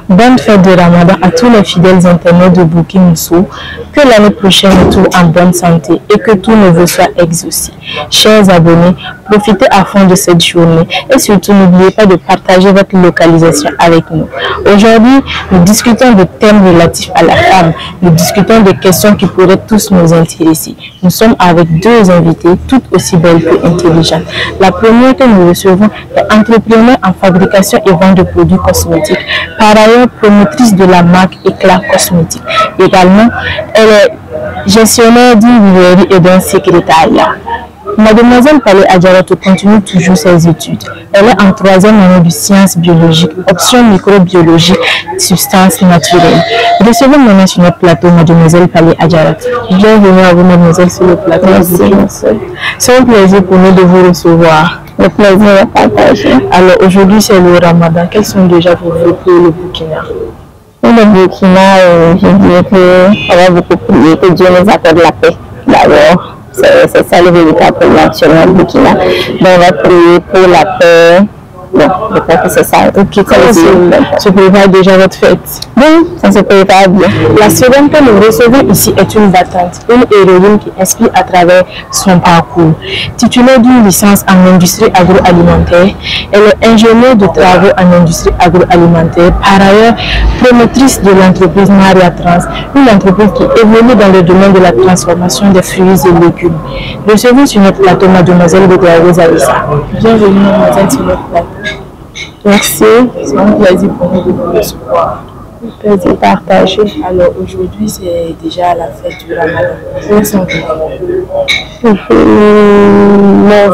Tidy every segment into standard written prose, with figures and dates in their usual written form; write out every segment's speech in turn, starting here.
Bonne fête de Ramadan à tous les fidèles internautes de Bouquet-Moussou. Que l'année prochaine retourne en bonne santé et que tous nos vœux soient exaucés. Chers abonnés, profitez à fond de cette journée et surtout n'oubliez pas de partager votre localisation avec nous. Aujourd'hui, nous discutons de thèmes relatifs à la femme. Nous discutons de questions qui pourraient tous nous intéresser. Nous sommes avec deux invités, toutes aussi belles que intelligentes. La première que nous recevons est entrepreneur en fabrication et vente de produits cosmétiques. Par ailleurs, promotrice de la marque Éclat Cosmétique. Également, elle est gestionnaire d'une librairie et d'un secrétariat. Mademoiselle Palé Adjaratou continue toujours ses études. Elle est en 3e année de sciences biologiques, option microbiologie, substances naturelles. Recevez maintenant sur notre plateau Mademoiselle Palé Adjaratou. Bienvenue à vous, Mademoiselle, sur le plateau. Merci. C'est un plaisir pour nous de vous recevoir. Le plaisir est partagé. Alors aujourd'hui, c'est le Ramadan. Quels sont déjà vos vœux pour le Burkina? Pour le Burkina, je dirais qu'on va beaucoup prier, que Dieu nous accorde la paix. D'abord, c'est ça le véritable problème sur le Burkina. Donc on va prier pour la paix. Bon, je crois que c'est ça. Ok, comment se prépare déjà votre fête? Bon, ça se prépare bien. La seconde que nous recevons ici est une battante, une héroïne qui inspire à travers son parcours. Titulaire d'une licence en industrie agroalimentaire, elle est ingénieure de travaux en industrie agroalimentaire. Par ailleurs, promotrice de l'entreprise Maria Trans, une entreprise qui évolue dans le domaine de la transformation des fruits et légumes. Recevons sur notre plateau Mademoiselle Bedraouz Alissa. Bienvenue, Mademoiselle, sur notre plateau. Merci. C'est un plaisir pour nous de vous recevoir. Un plaisir partagé. Alors aujourd'hui, c'est déjà la fête du Ramadan. Quels sont vos Mon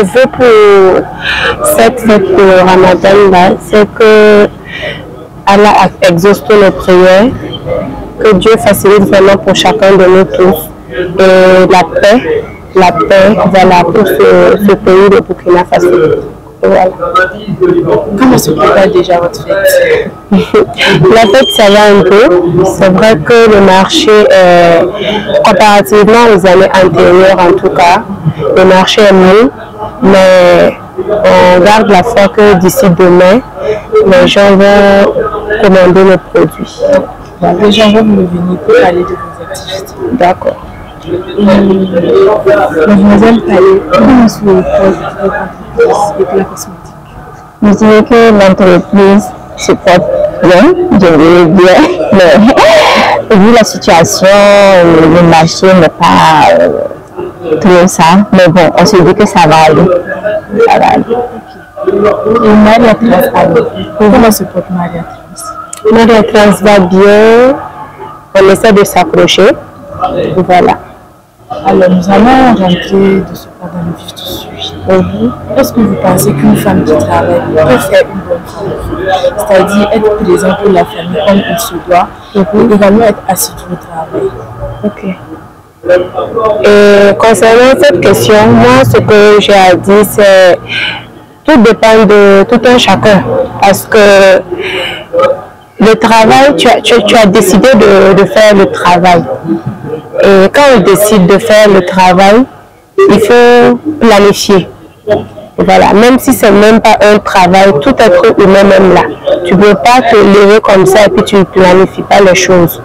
vœu pour cette fête de Ramadan, c'est que Allah exauce toutes nos prières, que Dieu facilite vraiment pour chacun de nous tous. Et la paix, voilà, pour ce pays de Burkina Faso. Voilà. Comment se prépare déjà votre fête? La fête, ça va un peu. C'est vrai que le marché, comparativement aux années antérieures en tout cas, le marché est mou, mais on garde la foi que d'ici demain, les gens vont commander nos produits. Les gens vont venir pour parler de vos activités. D'accord. Mademoiselle Palé, comment se porte votre Éclat Cosmétique? Je dirais que l'entreprise se porte bien, je dirais bien, mais vu la situation, le marché n'est pas trop ça, mais bon, on se dit que ça va aller. Ça va aller. Et Maria Trans, comment se porte Maria Trans? Maria Trans va bien, on essaie de s'accrocher, voilà. Alors nous allons rentrer de ce pas dans le vif du sujet. Est-ce que vous pensez qu'une femme qui travaille peut faire une bonne femme? C'est-à-dire être présente pour la famille comme il se doit et également être assidue au travail. Ok. Et concernant cette question, moi ce que j'ai à dire c'est tout dépend de tout un chacun. Parce que le travail, tu as décidé de faire le travail. Et quand on décide de faire le travail, il faut planifier. Voilà, même si ce n'est même pas un travail, tout être humain même là. Tu ne peux pas te lever comme ça et puis tu ne planifies pas les choses.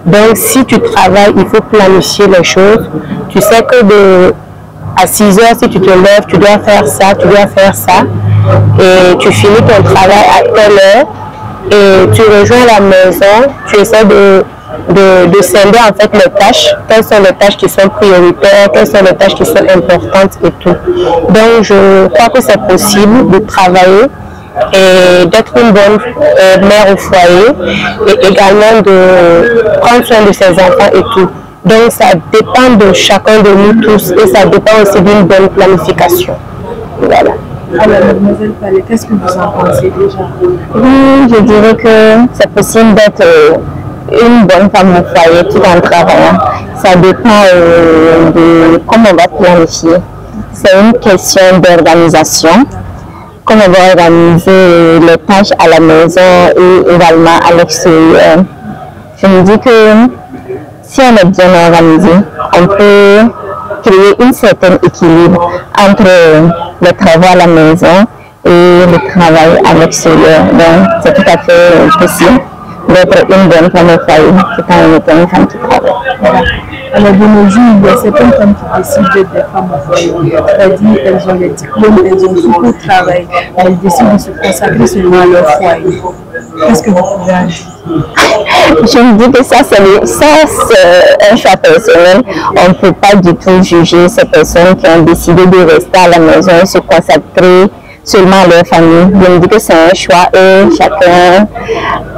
Donc si tu travailles, il faut planifier les choses. Tu sais que à 6 heures, si tu te lèves, tu dois faire ça, tu dois faire ça. Et tu finis ton travail à telle heure. Et tu rejoins la maison, tu essaies de scinder en fait les tâches, quelles sont les tâches qui sont prioritaires, quelles sont les tâches qui sont importantes et tout. Donc je crois que c'est possible de travailler et d'être une bonne mère au foyer et également de prendre soin de ses enfants et tout. Donc ça dépend de chacun de nous tous et ça dépend aussi d'une bonne planification. Voilà. Alors, Mademoiselle Palé, qu'est-ce que vous en pensez déjà? Oui, je dirais que c'est possible d'être une bonne femme au foyer tout en travaillant. Ça dépend de comment on va planifier. C'est une question d'organisation. Comment on va organiser les tâches à la maison et également à l'extérieur. Je me dis que si on est bien organisé, on peut créer un certain équilibre entre les travaux à la maison et le travail à l'extérieur. Donc, c'est tout à fait possible d'être une bonne femme au foyer tout en étant une femme qui travaille. Voilà. Alors, de nos jours, il y a certaines femmes qui décident d'être des femmes au foyer. C'est-à-dire, elles ont les diplômes, elles ont tout pour travailler, mais elles décident de se consacrer seulement à leur foyer. Qu'est-ce que vous pouvez en dire? Je me dis que ça, c'est un choix personnel. On ne peut pas du tout juger ces personnes qui ont décidé de rester à la maison et se consacrer seulement à leur famille. Je me dis que c'est un choix et chacun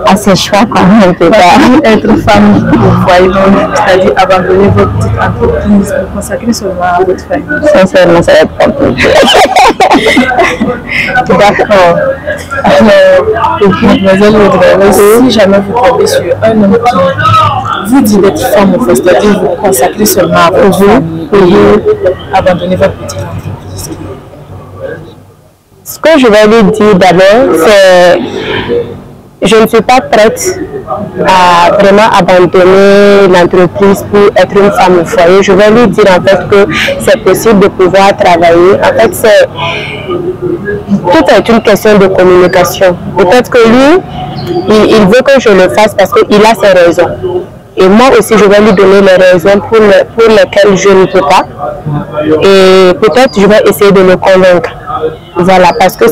a ses choix. On ne peut pas être femme au foyer, c'est-à-dire abandonner votre petite entreprise pour consacrer seulement à votre famille. Sincèrement, ça va être compliqué. D'accord. Mademoiselle Audrey, si jamais vous tombez sur un homme qui vous dit d'être femme au foyer, c'est-à-dire vous consacrer seulement à votre famille et abandonner votre petite entreprise. Ce que je vais lui dire d'abord, c'est je ne suis pas prête à vraiment abandonner l'entreprise pour être une femme au foyer. Je vais lui dire en fait que c'est possible de pouvoir travailler. En fait, tout est une question de communication. Peut-être que lui, il veut que je le fasse parce qu'il a ses raisons. Et moi aussi, je vais lui donner les raisons pour lesquelles je ne peux pas. Et peut-être je vais essayer de le convaincre. Voilà, parce que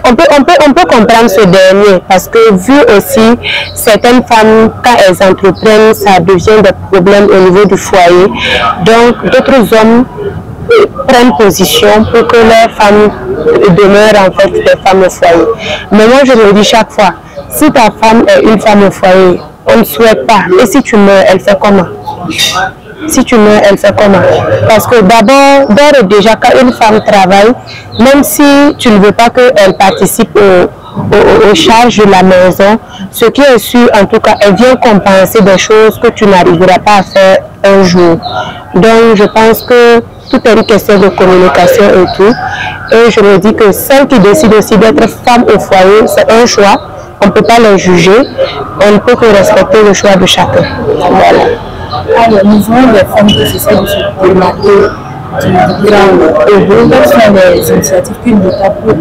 on peut comprendre ce dernier, parce que vu aussi certaines femmes, quand elles entreprennent, ça devient des problèmes au niveau du foyer. Donc, d'autres hommes prennent position pour que leurs femmes demeurent en fait des femmes au foyer. Mais moi, je le dis chaque fois, si ta femme est une femme au foyer, on ne souhaite pas. Et si tu meurs, elle fait comment? Si tu meurs, elle fait comment? Parce que d'abord, d'ores et déjà, quand une femme travaille, même si tu ne veux pas qu'elle participe aux charges de la maison, ce qui est sûr, en tout cas, elle vient compenser des choses que tu n'arriveras pas à faire un jour. Donc, je pense que tout est une question de communication et tout. Et je me dis que celles qui décident aussi d'être femme au foyer, c'est un choix. On ne peut pas les juger. On ne peut que respecter le choix de chacun. Voilà. Alors, nous voyons des femmes qui essaient de se démarquer du grand. Quelles sont les initiatives que l'État peut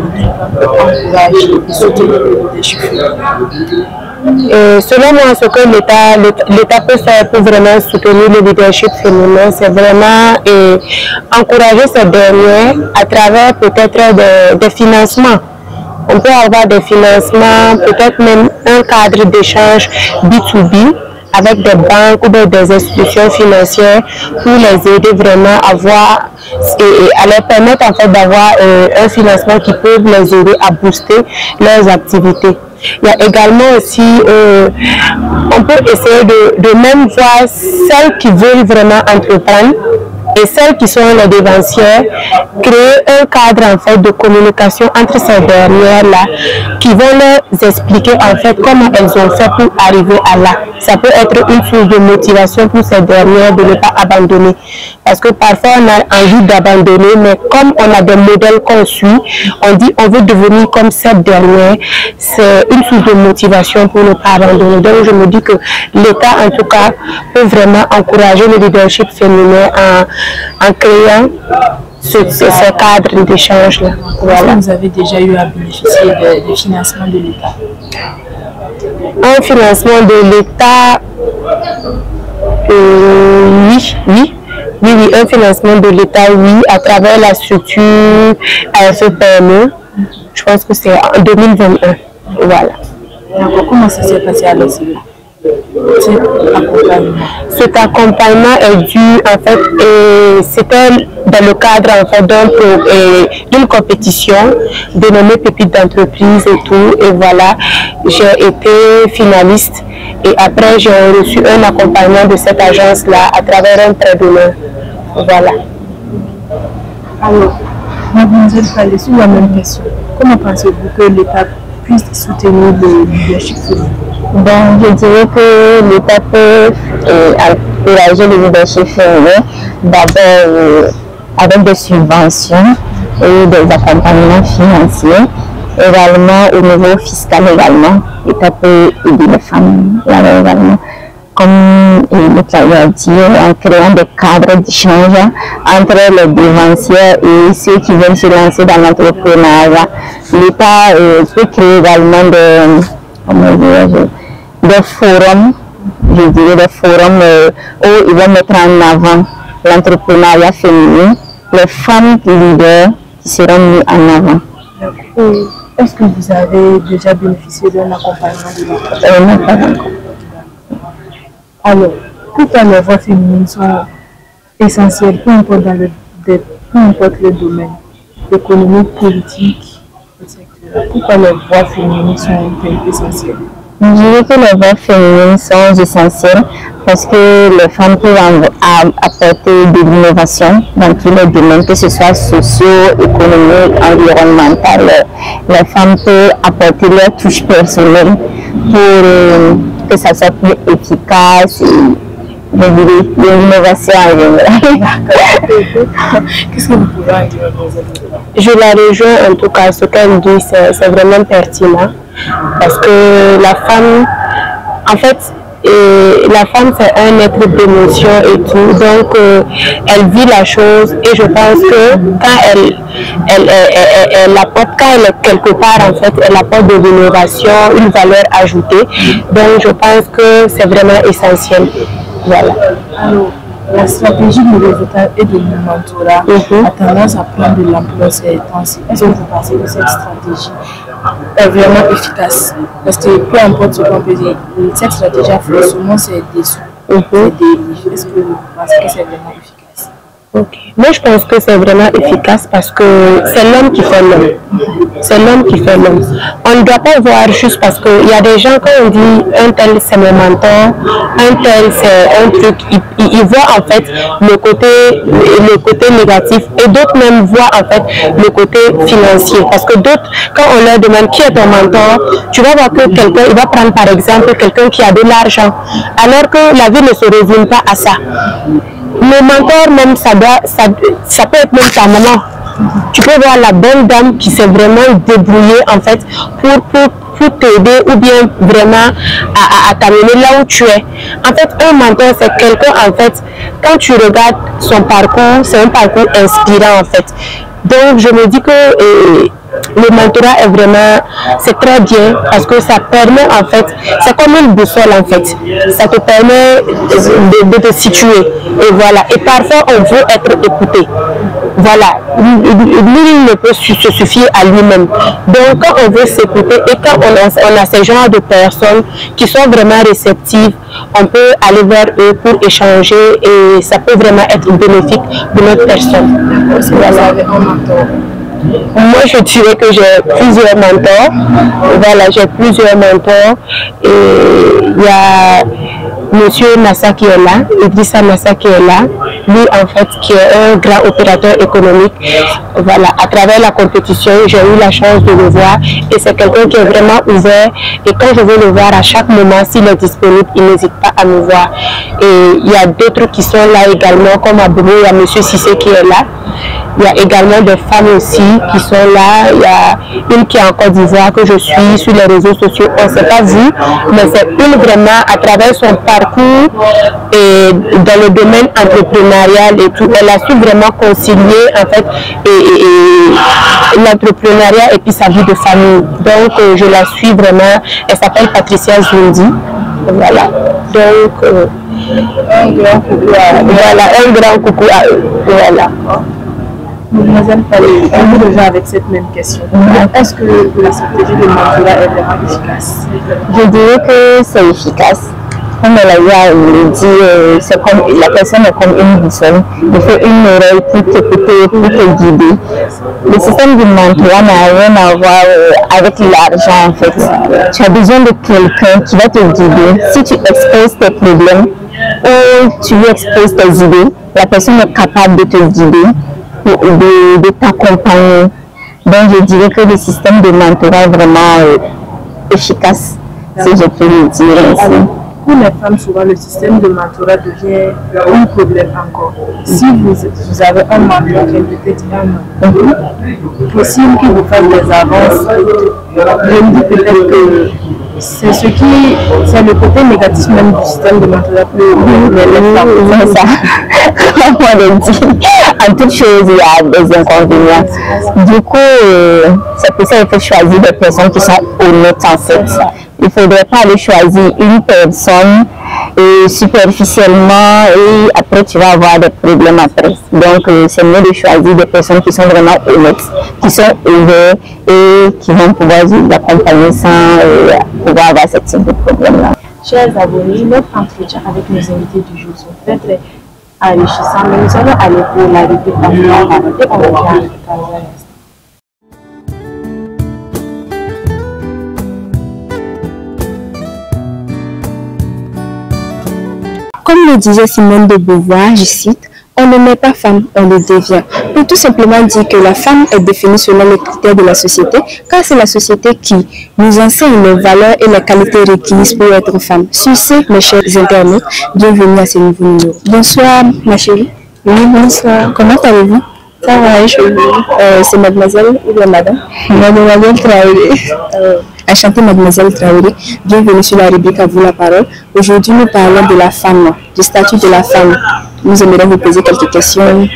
encourager et soutenir le leadership féminin? Selon moi, ce que l'État peut faire pour vraiment soutenir le leadership féminin, c'est vraiment encourager ces dernières à travers peut-être des financements. On peut avoir des financements, peut-être même un cadre d'échange B2B avec des banques ou des institutions financières pour les aider vraiment à avoir et à leur permettre en fait d'avoir un financement qui peut les aider à booster leurs activités. Il y a également aussi, on peut essayer de même voir celles qui veulent vraiment entreprendre et celles qui sont les dévancières, créer un cadre en fait de communication entre ces dernières-là qui vont leur expliquer en fait comment elles ont fait pour arriver à là. Ça peut être une source de motivation pour ces dernières de ne pas abandonner. Parce que parfois on a envie d'abandonner, mais comme on a des modèles qu'on suit, on dit on veut devenir comme cette dernière, c'est une source de motivation pour ne pas abandonner. Donc je me dis que l'État en tout cas peut vraiment encourager le leadership féminin en créant ce cadre d'échange-là. Voilà. Vous avez déjà eu à bénéficier du financement de l'État? Un financement de l'État, oui, un financement de l'État, oui, à travers la structure AFE-PME. Je pense que c'est en 2021. Voilà. Alors, comment ça s'est passé avec cela? Cet accompagnement est dû en fait, c'était dans le cadre en fait d'une compétition dénommée Pépite d'entreprise et tout, et voilà, j'ai été finaliste et après j'ai reçu un accompagnement de cette agence là à travers un prêt d'honneur. Voilà. Alors, mademoiselle Palais, sur la même question, comment pensez-vous que l'État puisse soutenir le leadership féminin? Donc, je dirais que l'État peut encourager le leadership féminin d'abord avec des subventions et des accompagnements financiers. Également, au niveau fiscal également, l'État peut aider les femmes là également. comme le travail dit, en créant des cadres d'échange entre les dévanciers et ceux qui veulent se lancer dans l'entrepreneuriat. L'État peut créer également des forums, je dirais des forums où ils vont mettre en avant l'entrepreneuriat féminin, les femmes leaders qui seront mises en avant. Est-ce que vous avez déjà bénéficié d'un accompagnement de l'entreprise? Alors, pourquoi les voix féminines sont essentielles, peu importe le domaine, économique, politique, etc. Pourquoi les voix féminines sont essentielles? Je dirais que les voix féminines sont essentielles parce que les femmes peuvent apporter de l'innovation dans tous les domaines, que ce soit socio, économique, environnemental. Les femmes peuvent apporter leur touche personnelle pour que ça soit plus efficace et de l'innovation en général. Qu'est-ce que vous pouvez en dire? Je la rejoins en tout cas, ce qu'elle dit, c'est vraiment pertinent. Parce que la femme, en fait, la femme c'est un être d'émotion et tout, donc elle vit la chose et je pense que quand elle apporte, quand elle est quelque part en fait, elle apporte de l'innovation, une valeur ajoutée, donc je pense que c'est vraiment essentiel. Voilà. Alors, la stratégie de résultat et de mentorat a tendance à prendre de l'ampleur ces temps-ci. Est-ce que vous pensez que cette stratégie est vraiment efficace? Parce que peu importe ce qu'on peut dire, cette stratégie a forcément ses dessous, ses dérives. Est-ce que vous pensez que c'est vraiment efficace? Moi, je pense que c'est vraiment efficace parce que c'est l'homme qui fait l'homme. C'est l'homme qui fait l'homme. On ne doit pas voir juste parce qu'il y a des gens, quand on dit un tel c'est mon mentor, un tel c'est un truc, ils voient en fait le côté négatif et d'autres même voient en fait le côté financier. Parce que d'autres, quand on leur demande qui est ton mentor, tu vas voir que quelqu'un, il va prendre par exemple quelqu'un qui a de l'argent, alors que la vie ne se résume pas à ça. Le mentor même, ça peut être même ta maman. Tu peux voir la bonne dame qui s'est vraiment débrouillée en fait pour t'aider ou bien vraiment à t'amener là où tu es. En fait, un mentor, c'est quelqu'un en fait, quand tu regardes son parcours, c'est un parcours inspirant en fait. Donc je me dis que le mentorat est vraiment, c'est très bien parce que ça permet en fait, c'est comme une boussole en fait, ça te permet de te situer et voilà, et parfois on veut être écouté, voilà, lui ne peut se suffire à lui-même, donc quand on veut s'écouter et quand on a ce genre de personnes qui sont vraiment réceptives, on peut aller vers eux pour échanger et ça peut vraiment être bénéfique de notre personne. Est-ce que vous avez un mentor? Moi, je dirais que j'ai plusieurs mentors. Voilà, j'ai plusieurs mentors. Et il y a Monsieur Nassa qui est là, Idrissa Nassa qui est là. Lui, en fait, qui est un grand opérateur économique. Voilà, à travers la compétition, j'ai eu la chance de le voir. Et c'est quelqu'un qui est vraiment ouvert. Et quand je veux le voir à chaque moment, s'il est disponible, il n'hésite pas à me voir. Et il y a d'autres qui sont là également, comme à Boumou, il y a Monsieur Cissé qui est là. Il y a également des femmes aussi qui sont là. Il y a une qui est en Côte d'Ivoire que je suis sur les réseaux sociaux. On ne s'est pas vu, mais c'est une vraiment à travers son parcours et dans le domaine entrepreneurial et tout. Elle a su vraiment concilier en fait l'entrepreneuriat et puis sa vie de famille. Donc je la suis vraiment. Elle s'appelle Patricia Zundi. Voilà. Donc Un grand coucou à eux. voilà, un grand coucou à eux. Voilà. Mademoiselle Palais, on revient avec cette même question. Est-ce que la stratégie de mentorat est vraiment efficace? Je dirais que c'est efficace. Comme elle a dit, c'est comme, la personne est comme une boussole. Il faut une oreille pour t'écouter, pour te guider. Le système du mentorat n'a rien à voir avec l'argent en fait. Tu as besoin de quelqu'un qui va te guider. Si tu exposes tes problèmes ou tu lui exposes tes idées, la personne est capable de te guider, de t'accompagner. Donc je dirais que le système de mentorat est vraiment efficace, si je peux le dire ainsi. Pour les femmes, souvent le système de mentorat devient un problème encore. Si vous avez un mentor qui est peut-être possible qu'il vous fasse des avances, je me dis peut-être que c'est le côté négatif même du système de mentorat pour c'est ça. Comme on le dit, en toute chose, il y a des inconvénients. Du coup, c'est pour ça qu'il faut choisir des personnes qui sont honnêtes en fait. Il ne faudrait pas aller choisir une personne superficiellement et après tu vas avoir des problèmes après. Donc c'est mieux de choisir des personnes qui sont vraiment honnêtes, qui sont ouvertes et qui vont pouvoir vous accompagner sans pouvoir avoir ce type de problème-là. Chers abonnés, notre entretien avec nos invités du jour sont très très enrichissants, mais nous allons aller pour la rubrique partenaire et on revient à l'instant. Comme le disait Simone de Beauvoir, je cite, « On ne naît pas femme, on le devient ». Pour tout simplement dire que la femme est définie selon les critères de la société, car c'est la société qui nous enseigne les valeurs et les qualités requises pour être femme. Sur ce, mes chers internautes, bienvenue à ce nouveau numéro. Bonsoir, ma chérie. Oui, bonsoir. Comment allez-vous? Ça va, je vais. C'est mademoiselle ou bien madame? Mademoiselle Traoré. Enchantée, mademoiselle Traoré. Bienvenue sur la rubrique À vous la parole. Aujourd'hui, nous parlons de la femme, du statut de la femme. Nous aimerions vous poser quelques questions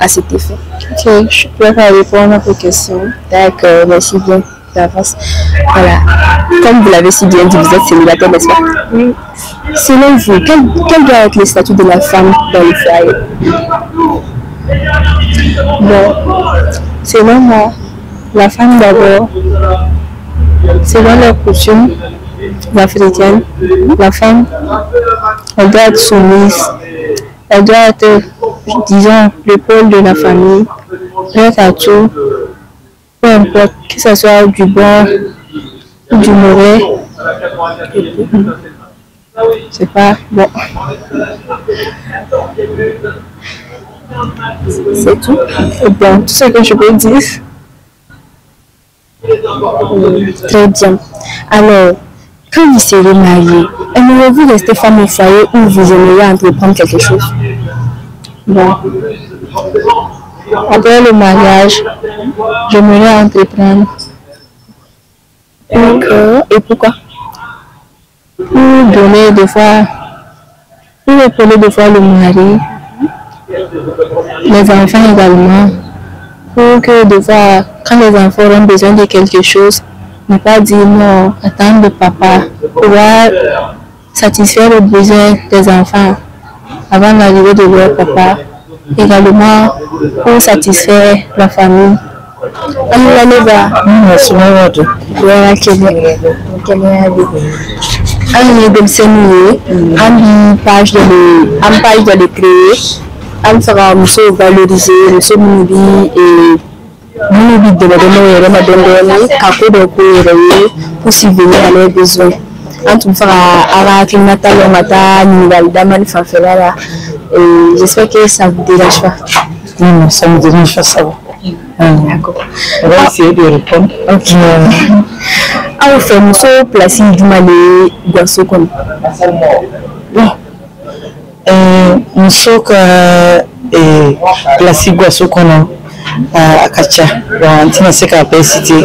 à cet effet. Ok, je suis prête à répondre à vos questions. D'accord, merci bien d'avance. Voilà. Comme vous l'avez si bien dit, vous êtes célibataire, n'est-ce pas? Oui. Selon vous, quel doit être le statut de la femme dans le foyer? Bon, selon moi, la femme d'abord, selon les coutumes africaines, la femme, elle doit être soumise, elle doit être, disons, l'épaule de la famille, prête à tout, peu importe, que ce soit du bon ou du mauvais, c'est pas bon. C'est tout. Bon, tout ce que je peux dire. Très bien. Alors, quand vous serez marié, aimeriez-vous rester femme au foyer ou vous aimeriez entreprendre quelque chose? Bon. Après le mariage, j'aimerais entreprendre. D'accord. Et pourquoi? Pour donner des fois, pour épauler des fois le mari, les enfants également, pour que des fois, quand les enfants ont besoin de quelque chose, ne pas dire non, attendre le papa, pouvoir satisfaire les besoins des enfants avant l'arrivée de leur papa, également pour satisfaire la famille. On va page de créer, on fera nous valoriser, nous et nous de la pour subvenir à leurs besoins. J'espère que ça vous dérange pas. Non, ça me dérange pas, ça va. D'accord. On va essayer de répondre. Ok. On fait nous placer du malé Guasso comme. Bon. Nous sommes placer Guasso comme à Kacha. Bon, tu n'as pas qu'à citer.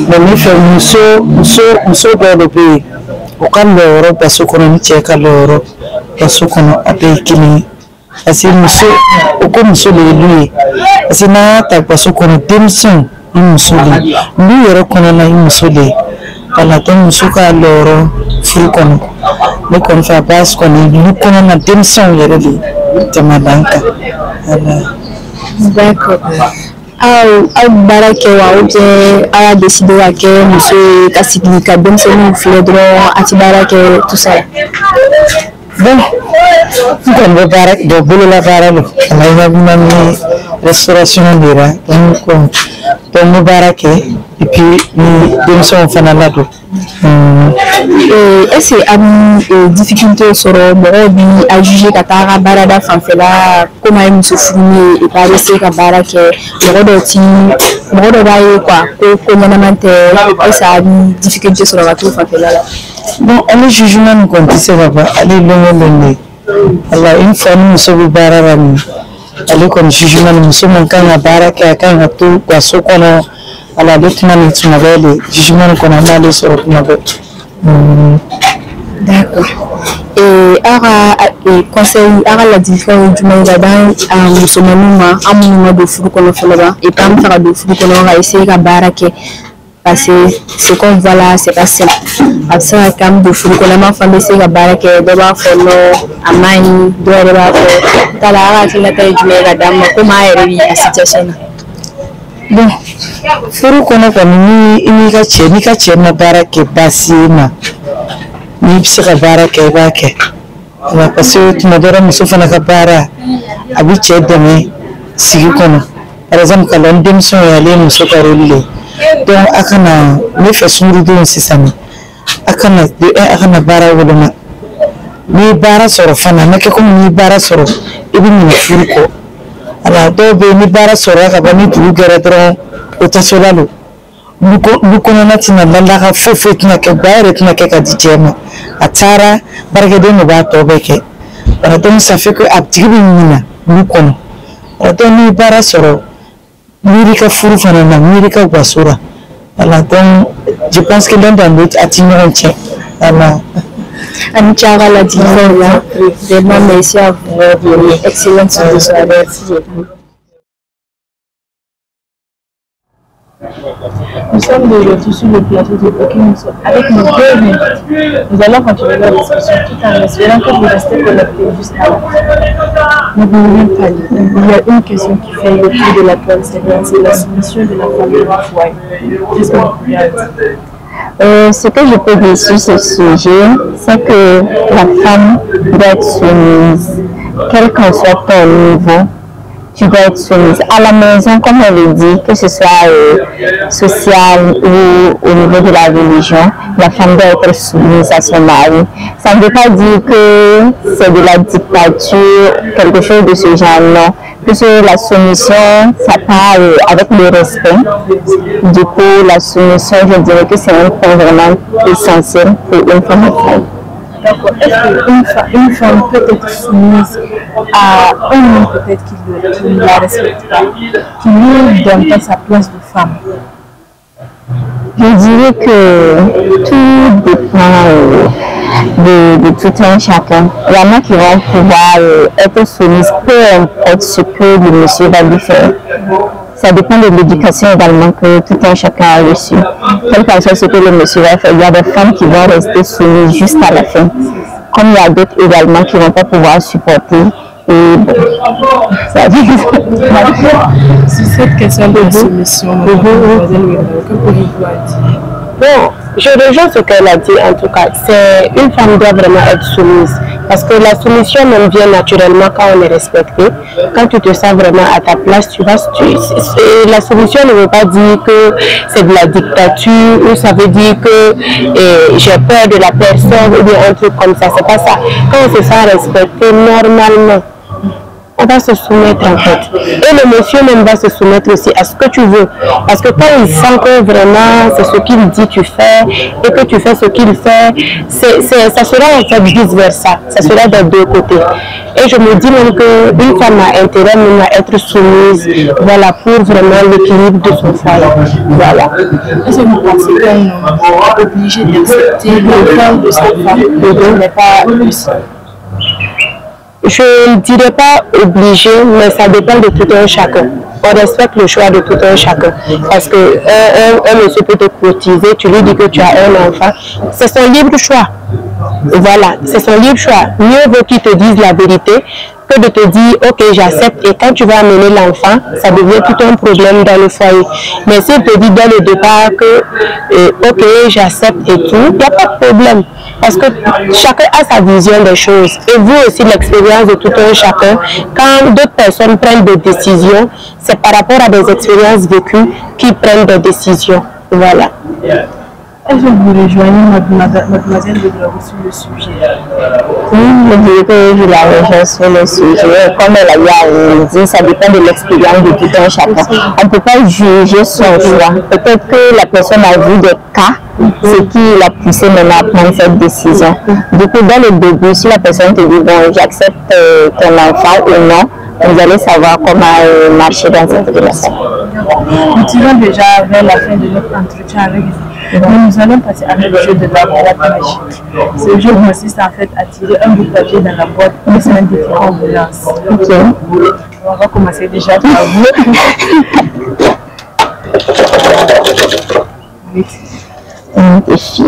Mais nous faisons nous sommes dans le pays. Au cas où l'Europe Guasso comme nous tient qu'à l'Europe Guasso comme à pays qui parce que nous sommes au comme nous sommes les parce que na ta Guasso comme démission nous sommes nous reconnaissons na nous sommes voilà donc nous sommes à l'Europe fou comme nous qu'on fait base qu'on nous connaissons na démission les de ma banque. D'accord. Barake wa oje a décidé que monsieur Kasignika donc c'est nous fait droit à Tibarake tout ça. Bon, quand on va de boulot la varano, on a une restauration de là, donc on barake et puis nous sommes fanalado. Est-ce qu'il y a des difficultés sur le monde à juger Katara Barada Fanfela, comment ils se fournit et par essayer qu'à Barake, le rodoti, le rodobaye quoi, comment on a est-ce qu'il y a des difficultés sur le bateau Fanfela? Bon, on est jugement nous compte, c'est pas aller loin. Alors une fois nous sommes bararani, aller comme jugement nous sommes quand à Barake, quand à tout, quoi, ce qu'on a à la d'autres manières, tu m'avais le jugement qu'on a mal sur le D'accord. Et conseil la différence du monde dans musulman à mon de fou qu'on fait là et pas me faire de fou qu'on va essayer à barraquer parce que ce qu'on voit là c'est pas simple. Après ça quand de fou qu'on a fait essayer à barraquer de va faire à main de va faire talara c'est la taille du monde dans comment est la situation. Bon, furu kono ko ni ka che na barake basima ni psika barake bake na parce tu madora musufa na kabara abi che deme sigi kono par exemple quand on dem son yale musuka rolle donc akana ni fa suru don sisami akana bara wuluma ni bara soro fana na ke ko ni bara soro ibi ni furu ko ala do be ni bara soro ka ba ni tu gere dron o ta solalo luko na tina lalla ka fofet na ke bayre tina ke ka dijema atara barke de no ba to beke ala donc ça fait que abtibi mina luko no ala do ni bara soro mirika furu fana na mirika basura ala donc je pense que dans d'autres atino on tient ala Anchara la différence vraiment merci à vous excellente soirée. Nous sommes de retour sur le plateau de Booking avec nos deux invités. Nous allons continuer la discussion tout en espérant que vous restez connectés juste avant. Nous voulons parler. Il y a une question qui fait le tour de la conséquence, c'est la soumission de la famille au foyer. Qu'est-ce que vous pouvez dire? Ce que je peux dire sur ce sujet, c'est que la femme doit être soumise, quel qu'en soit ton niveau. Tu dois être soumise à la maison, comme on le dit, que ce soit social ou au niveau de la religion, la femme doit être soumise à son mari. Ça ne veut pas dire que c'est de la dictature, quelque chose de ce genre, non. Puisque la soumission, ça part avec le respect. Du coup, la soumission, je dirais que c'est un point vraiment essentiel pour une femme à femme. D'accord. Est-ce qu'une femme peut être soumise à un homme peut-être qui ne la respecte pas, qui lui donne pas sa place de femme? Je dirais que tout dépend de tout un chacun. Il y en a qui vont pouvoir être soumises, peu importe ce que le monsieur va lui faire. Ça dépend de l'éducation également que tout un chacun a reçu. Quel qu'en soit ce que le monsieur va faire, il y a des femmes qui vont rester soumises jusqu'à la fin. Comme il y a d'autres également qui ne vont pas pouvoir supporter. Et bon, ça dit. Sur cette question de soumission, que pourriez-vous dire? Bon, je rejoins ce qu'elle a dit en tout cas. Une femme doit vraiment être soumise. Parce que la soumission même vient naturellement quand on est respecté. Quand tu te sens vraiment à ta place, la soumission ne veut pas dire que c'est de la dictature ou ça veut dire que j'ai peur de la personne ou bien un truc comme ça. C'est pas ça. Quand on se sent respecté normalement, on va se soumettre en fait. Et le monsieur même va se soumettre aussi à ce que tu veux. Parce que quand il sent que vraiment c'est ce qu'il dit tu fais et que tu fais ce qu'il fait, ça sera en fait vice versa. Ça sera des deux côtés. Et je me dis même qu'une femme a intérêt même à être soumise, voilà, pour vraiment l'équilibre de son foyer. Voilà. Est-ce que vous pensez qu'un homme est obligé d'accepter le rôle de sa femme n'est pas possible? Je ne dirais pas obligé, mais ça dépend de tout un chacun. On respecte le choix de tout un chacun. Parce que un monsieur peut te courtiser, tu lui dis que tu as un enfant. C'est son libre choix. Voilà, c'est son libre choix. Mieux vaut qu'il te dise la vérité que de te dire, ok, j'accepte. Et quand tu vas amener l'enfant, ça devient tout un problème dans le foyer. Mais s'il te dit dès le départ que, ok, j'accepte et tout, il n'y a pas de problème. Parce que chacun a sa vision des choses. Et vous aussi, l'expérience de tout un chacun, quand d'autres personnes prennent des décisions, c'est par rapport à des expériences vécues qu'ils prennent des décisions. Voilà. Est-ce que vous rejoignez mademoiselle de Gloire sur le sujet? Oui, je dirais que je la rejoins sur le sujet. Comme elle a dit, ça dépend de l'expérience de tout un chacun. On ne peut pas juger son choix. Peut-être que la personne a vu des cas, ce qui l'a poussé maintenant à prendre cette décision. Du coup, dans le début, si la personne te dit, bon, j'accepte ton enfant ou non, vous allez savoir comment marcher dans cette relation. Nous tirons déjà vers la fin de notre entretien avec vous. Mais nous allons passer à notre jeu de la boîte magique. Ce jeu consiste en fait à tirer un bout de papier dans la boîte et c'est un défi qu'on vous lance. Ok. On va commencer déjà par vous. Un défi.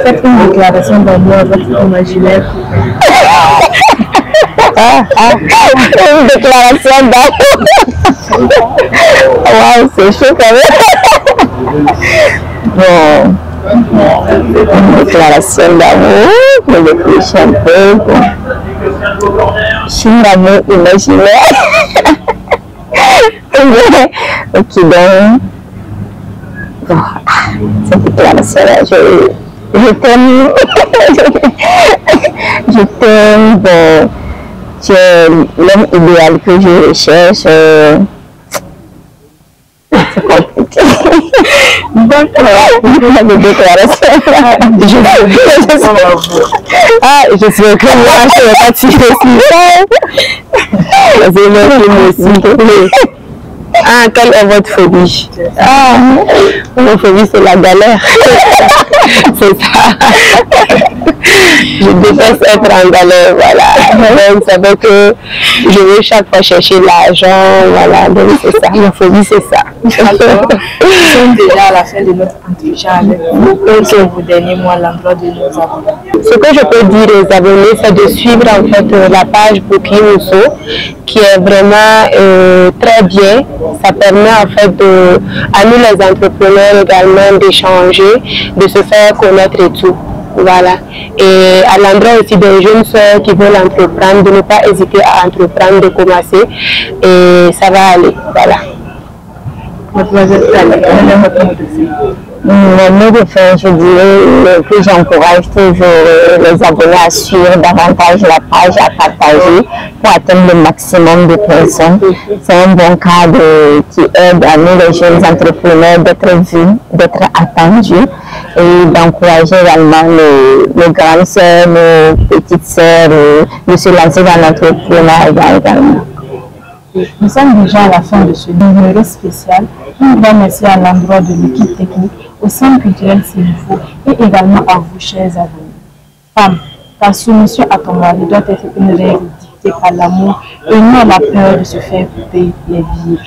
Faites une déclaration d'amour à votre imaginaire. Une déclaration d'amour. Waouh, c'est chaud quand même. Bon, une déclaration d'amour, je réfléchis un peu. Bon. Je suis d'amour imaginaire. Ok, donc, bon, cette déclaration-là, je t'aime. Je t'aime, bon, tu es l'homme idéal que je recherche. C'est compliqué. Donc, la déclaration. Je suis comme moi, je ne vais pas tirer sur ça. C'est mon émotion. Ah, quelle est votre phobie? Ah, mon phobie, c'est la galère. C'est ça. Je déteste être en galère, voilà. Donc, ça veut que je veux chaque fois chercher l'argent, voilà. Donc, c'est ça. Ma phobie, c'est ça. Nous sommes déjà à la fin de notre entretien avec vous. Quels sont vos derniers mots à l'endroit de nos abonnés? Ce que je peux dire aux abonnés, c'est de suivre en fait la page Booking Mousso, qui est vraiment très bien. Ça permet en fait à nous les entrepreneurs également d'échanger, de se faire connaître et tout. Voilà. Et à l'endroit aussi des jeunes soeurs qui veulent entreprendre, de ne pas hésiter à entreprendre, de commencer. Et ça va aller. Voilà. Mon mot de fin, je dirais que j'encourage toujours les abonnés à suivre davantage la page, à partager pour atteindre le maximum de personnes. C'est un bon cadre qui aide à nous les jeunes entrepreneurs d'être vus, d'être attendus et d'encourager également nos grandes sœurs, nos petites sœurs de se lancer dans l'entrepreneuriat également. Nous sommes déjà à la fin de ce numéro spécial. Un grand merci à l'endroit de l'équipe technique, au Centre culturel Sénifo et également à vous, chers abonnés. Femme, ta soumission à ton mari doit être une règle dictée par l'amour et non la peur de se faire couper les vivres.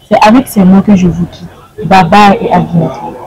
C'est avec ces mots que je vous quitte. Bye bye et à bientôt.